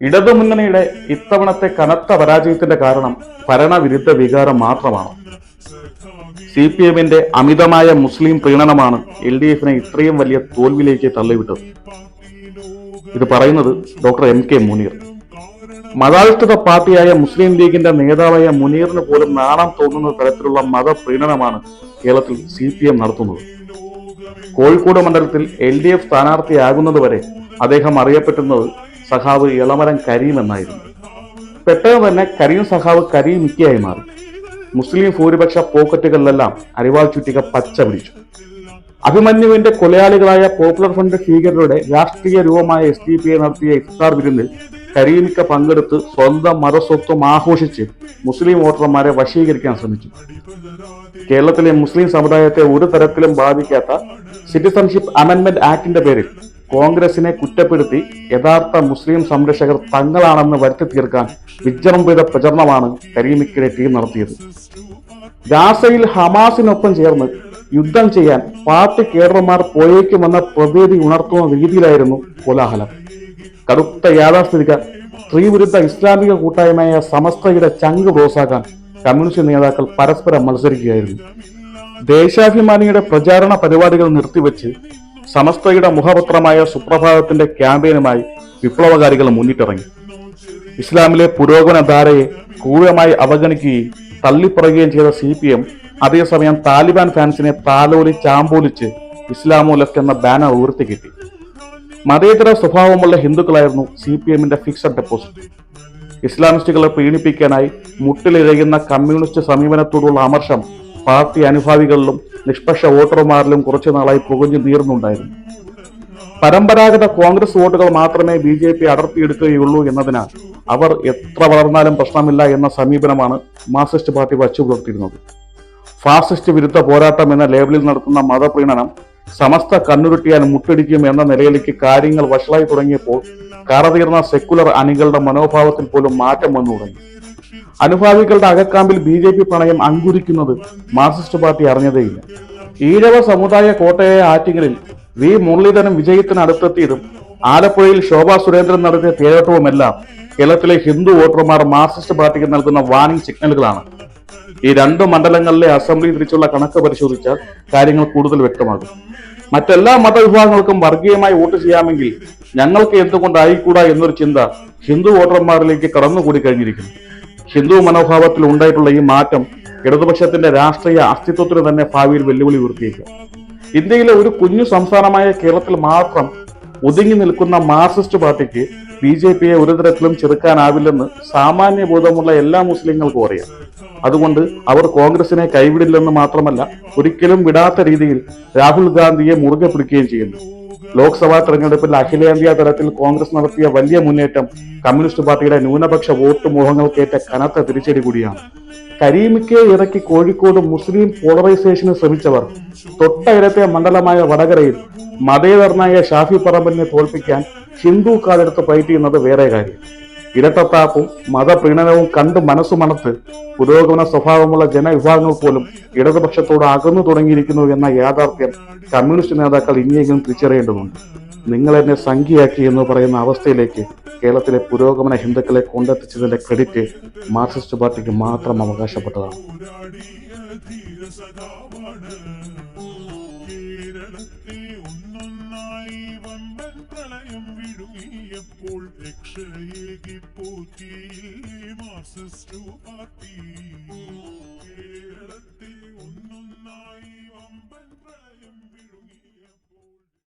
ഇടതുമുന്നണിയുടെ ഇത്തവണത്തെ കനത്ത പരാജയത്തിന്റെ കാരണം ഭരണവിരുദ്ധ വികാരം മാത്രമാണ്. CPM-ന്റെ അമിതമായ മുസ്ലിം പ്രീണനമാണ് LDF-നെ ഇത്രയും വലിയ തോൽവിയിലേക്ക് തള്ളിവിട്ടത്. ഇത് പറയുന്നത് ഡോക്ടർ MK മുനീർ. മതാധിഷ്ഠിത പാർട്ടിയായ മുസ്ലിം ലീഗിന്റെ നേതാവായ മുനീറിന് പോലും നാണം തോന്നുന്ന തരത്തിലുള്ള മതപ്രീണനമാണ് കേരളത്തിൽ CPM നടത്തുന്നത്. കോഴിക്കോട് മണ്ഡലത്തിൽ LDF സ്ഥാനാർത്ഥിയാകുന്നതുവരെ അദ്ദേഹം അറിയപ്പെട്ടിരുന്നത് സഖാവ് ഇളമരം കരീം എന്നായിരുന്നു. പെട്ടെന്ന് തന്നെ കരീം സഖാവ് കരീം മിക്കയായി മാറി. മുസ്ലിം ഭൂരിപക്ഷ പോക്കറ്റുകളിലെല്ലാം അരിവാൾ ചുറ്റിക പച്ച പിടിച്ചു. അഭിമന്യുവിന്റെ കൊലയാളികളായ പോപ്പുലർ ഫ്രണ്ട് ഭീകരരുടെ രാഷ്ട്രീയ രൂപമായ SDPI നടത്തിയ ഇഫ്താർ വിരുന്നിൽ കരീമിക്ക പങ്കെടുത്ത് സ്വന്തം മതസ്വത്വം ആഘോഷിച്ച് മുസ്ലിം വോട്ടർമാരെ വശീകരിക്കാൻ ശ്രമിച്ചു. കേരളത്തിലെ മുസ്ലിം സമുദായത്തെ ഒരു തരത്തിലും ബാധിക്കാത്ത സിറ്റിസൺഷിപ്പ് അമെന്റ്മെന്റ് ആക്ടിന്റെ പേരിൽ കോൺഗ്രസിനെ കുറ്റപ്പെടുത്തി യഥാർത്ഥ മുസ്ലിം സംരക്ഷകർ തങ്ങളാണെന്ന് വരുത്തി തീർക്കാൻ വിജൃംഭിത പ്രചരണമാണ് കരീമിക്കയുടെ ടീം നടത്തിയത്. ഗാസയിൽ ഹമാസിനൊപ്പം ചേർന്ന് യുദ്ധം ചെയ്യാൻ പാർട്ടി കേഡർമാർ പോയേക്കുമെന്ന പ്രതീതി ഉണർത്തുന്ന രീതിയിലായിരുന്നു കോലാഹലം. കടുത്ത യാഥാസ്ഥിതിക സ്ത്രീവിരുദ്ധ ഇസ്ലാമിക കൂട്ടായ്മയായ സമസ്തയുടെ ചങ്ക് റോസാക്കാൻ കമ്മ്യൂണിസ്റ്റ് നേതാക്കൾ പരസ്പരം മത്സരിക്കുകയായിരുന്നു. ദേശാഭിമാനിയുടെ പ്രചാരണ പരിപാടികൾ നിർത്തിവെച്ച് സമസ്തയുടെ മുഖപത്രമായ സുപ്രഭാതത്തിന്റെ ക്യാമ്പയിനുമായി വിപ്ലവകാരികൾ മുന്നിട്ടിറങ്ങി. ഇസ്ലാമിലെ പുരോഗമന ധാരയെ ക്രൂരമായി അവഗണിക്കുകയും തള്ളിപ്പറയുകയും ചെയ്ത CPM അതേസമയം താലിബാൻ ഫാൻസിനെ താലോലി ചാമ്പോലിച്ച് ഇസ്ലാമോ ലെഫ്റ്റ് എന്ന ബാനർ ഉയർത്തിക്കെട്ടി. മതേതര സ്വഭാവമുള്ള ഹിന്ദുക്കളായിരുന്നു CPM-ന്റെ ഫിക്സഡ് ഡെപ്പോസിറ്റ്. ഇസ്ലാമിസ്റ്റുകളെ പീഡിപ്പിക്കാനായി മുട്ടിലിഴയുന്ന കമ്മ്യൂണിസ്റ്റ് സമീപനത്തോടുള്ള അമർഷം പാർട്ടി അനുഭാവികളിലും നിഷ്പക്ഷ വോട്ടർമാരിലും കുറച്ചു നാളായി പുകഞ്ഞു നീർന്നുണ്ടായിരുന്നു. പരമ്പരാഗത കോൺഗ്രസ് വോട്ടുകൾ മാത്രമേ BJP അടർത്തിയെടുക്കുകയുള്ളൂ എന്നതിനാൽ അവർ എത്ര വളർന്നാലും പ്രശ്നമില്ല എന്ന സമീപനമാണ് മാർക്സിസ്റ്റ് പാർട്ടി വച്ചുപുലർത്തിയിരുന്നത്. ഫാസിസ്റ്റ് വിരുദ്ധ പോരാട്ടം എന്ന ലേബലിൽ നടത്തുന്ന മതപ്രീണനം സമസ്ത കണ്ണുരുട്ടിയാൽ മുട്ടിടിക്കും എന്ന നിലയിലേക്ക് കാര്യങ്ങൾ വഷളായി തുടങ്ങിയപ്പോൾ കറതീർന്ന സെക്കുലർ അണികളുടെ മനോഭാവത്തിൽ പോലും മാറ്റം വന്നു തുടങ്ങി. അനുഭാവികളുടെ അകക്കാമ്പിൽ BJP പ്രണയം അങ്കുരിക്കുന്നത് മാർക്സിസ്റ്റ് പാർട്ടി അറിഞ്ഞതേയില്ല. ഈഴവ സമുദായ കോട്ടയായ ആറ്റിങ്ങലിൽ V മുരളീധരൻ വിജയത്തിന് അടുത്തെത്തിയതും ആലപ്പുഴയിൽ ശോഭാ സുരേന്ദ്രൻ നടത്തിയ തേരോട്ടവുമെല്ലാം കേരളത്തിലെ ഹിന്ദു വോട്ടർമാർ മാർക്സിസ്റ്റ് പാർട്ടിക്ക് നൽകുന്ന വാർണിംഗ് സിഗ്നലുകളാണ്. ഈ രണ്ട് മണ്ഡലങ്ങളിലെ അസംബ്ലി തിരിച്ചുള്ള കണക്ക് പരിശോധിച്ചാൽ കാര്യങ്ങൾ കൂടുതൽ വ്യക്തമാകും. മറ്റെല്ലാ മതവിഭാഗങ്ങൾക്കും വർഗീയമായി വോട്ട് ചെയ്യാമെങ്കിൽ ഞങ്ങൾക്ക് എന്തുകൊണ്ടായിക്കൂടാ എന്നൊരു ചിന്ത ഹിന്ദു വോട്ടർമാരിലേക്ക് കടന്നുകൂടി കഴിഞ്ഞിരിക്കുന്നു. ഹിന്ദു മനോഭാവത്തിൽ ഉണ്ടായിട്ടുള്ള ഈ മാറ്റം ഇടതുപക്ഷത്തിന്റെ രാഷ്ട്രീയ അസ്തിത്വത്തിന് തന്നെ ഭാവിയിൽ വെല്ലുവിളി ഉയർത്തിയേക്കാം. ഇന്ത്യയിലെ ഒരു കുഞ്ഞു സംസ്ഥാനമായ കേരളത്തിൽ മാത്രം ഒതുങ്ങി നിൽക്കുന്ന മാർക്സിസ്റ്റ് പാർട്ടിക്ക് BJP-യെ ഒരു തരത്തിലും ചെറുക്കാനാവില്ലെന്ന് സാമാന്യ ബോധമുള്ള എല്ലാ മുസ്ലിങ്ങൾക്കും അറിയാം. അതുകൊണ്ട് അവർ കോൺഗ്രസിനെ കൈവിടില്ലെന്ന് മാത്രമല്ല ഒരിക്കലും വിടാത്ത രീതിയിൽ രാഹുൽ ഗാന്ധിയെ മുറുകെ പിടിക്കുകയും ചെയ്യുന്നു. ലോക്സഭാ തെരഞ്ഞെടുപ്പിൽ അഖിലേന്ത്യാ തലത്തിൽ കോൺഗ്രസ് നടത്തിയ വലിയ മുന്നേറ്റം കമ്മ്യൂണിസ്റ്റ് പാർട്ടിയുടെ ന്യൂനപക്ഷ വോട്ട് മോഹങ്ങൾക്കേറ്റ കനത്ത തിരിച്ചടി കൂടിയാണ്. കരീമിക്കയെ ഇറക്കി കോഴിക്കോട് മുസ്ലിം പോളറൈസേഷന് ശ്രമിച്ചവർ തൊട്ടയിലത്തെ മണ്ഡലമായ വടകരയിൽ മതേതരനായ ഷാഫി പറമ്പലിനെ തോൽപ്പിക്കാൻ ഹിന്ദു കാലെടുത്ത് പയറ്റിയുന്നത് വേറെ കാര്യം. ഇരട്ടത്താപ്പും മതപ്രീണനവും കണ്ട് മനസ്സുമണത്ത് പുരോഗമന സ്വഭാവമുള്ള ജനവിഭാഗങ്ങൾ പോലും ഇടതുപക്ഷത്തോട് അകന്നു തുടങ്ങിയിരിക്കുന്നു എന്ന യാഥാർത്ഥ്യം കമ്മ്യൂണിസ്റ്റ് നേതാക്കൾ ഇനിയെങ്കിലും തിരിച്ചറിയേണ്ടതുണ്ട്. നിങ്ങൾ എന്നെ സംഖ്യയാക്കി എന്ന് പറയുന്ന അവസ്ഥയിലേക്ക് കേരളത്തിലെ പുരോഗമന ഹിന്ദുക്കളെ കൊണ്ടെത്തിച്ചതിന്റെ ക്രെഡിറ്റ് മാർക്സിസ്റ്റ് പാർട്ടിക്ക് മാത്രം അവകാശപ്പെട്ടതാണ്. മാർക്സിസ്റ്റ് പാർട്ടി കേരളത്തിൽ